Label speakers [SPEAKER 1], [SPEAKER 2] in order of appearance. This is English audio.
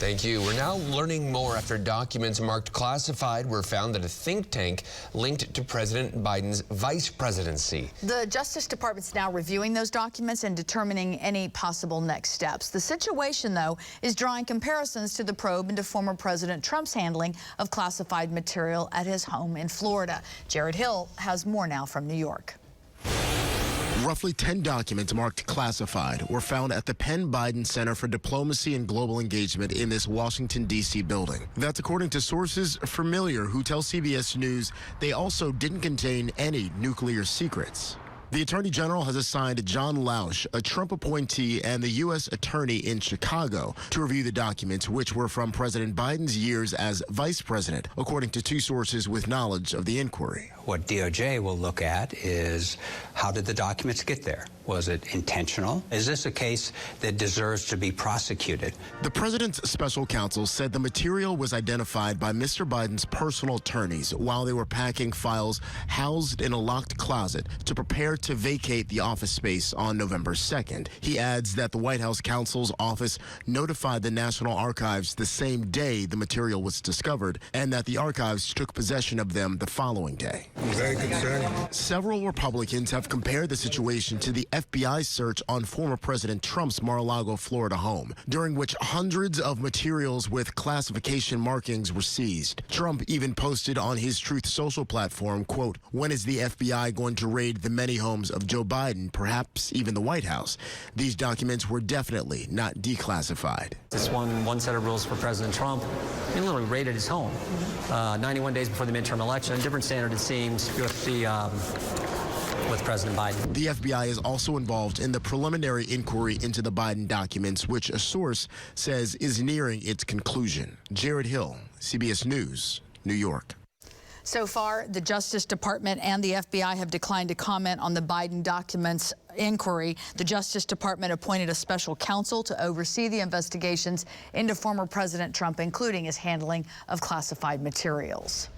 [SPEAKER 1] Thank you. We're now learning more after documents marked classified were found at a think tank linked to President Biden's vice presidency.
[SPEAKER 2] The Justice Department's now reviewing those documents and determining any possible next steps. The situation, though, is drawing comparisons to the probe into former President Trump's handling of classified material at his home in Florida. Jared Hill has more now from New York.
[SPEAKER 3] Roughly 10 documents marked classified were found at the Penn Biden Center for Diplomacy and Global Engagement in this Washington, D.C. building. That's according to sources familiar who tell CBS News they also didn't contain any nuclear secrets. The Attorney General has assigned John Lausch, a Trump appointee and the U.S. Attorney in Chicago, to review the documents, which were from President Biden's years as vice president, according to two sources with knowledge of the inquiry.
[SPEAKER 4] What DOJ will look at is, how did the documents get there? Was it intentional? Is this a case that deserves to be prosecuted?
[SPEAKER 3] The president's special counsel said the material was identified by Mr. Biden's personal attorneys while they were packing files housed in a locked closet to prepare to vacate the office space on November 2nd. He adds that the White House counsel's office notified the National Archives the same day the material was discovered, and that the archives took possession of them the following day.
[SPEAKER 5] Very concerning.
[SPEAKER 3] Several Republicans have compared the situation to the FBI search on former President Trump's Mar-a-Lago, Florida home, during which hundreds of materials with classification markings were seized. Trump even posted on his Truth Social platform, quote, "When is the FBI going to raid the many homes of Joe Biden, perhaps even the White House?" These documents were definitely not declassified.
[SPEAKER 6] This one set of rules for President Trump. He literally raided his home 91 days before the midterm election. Different standard, it seems, with President Biden.
[SPEAKER 3] The FBI is also involved in the preliminary inquiry into the Biden documents, which a source says is nearing its conclusion. Jared Hill, CBS News, New York.
[SPEAKER 2] So far, the Justice Department and the FBI have declined to comment on the Biden documents inquiry. The Justice Department appointed a special counsel to oversee the investigations into former President Trump, including his handling of classified materials.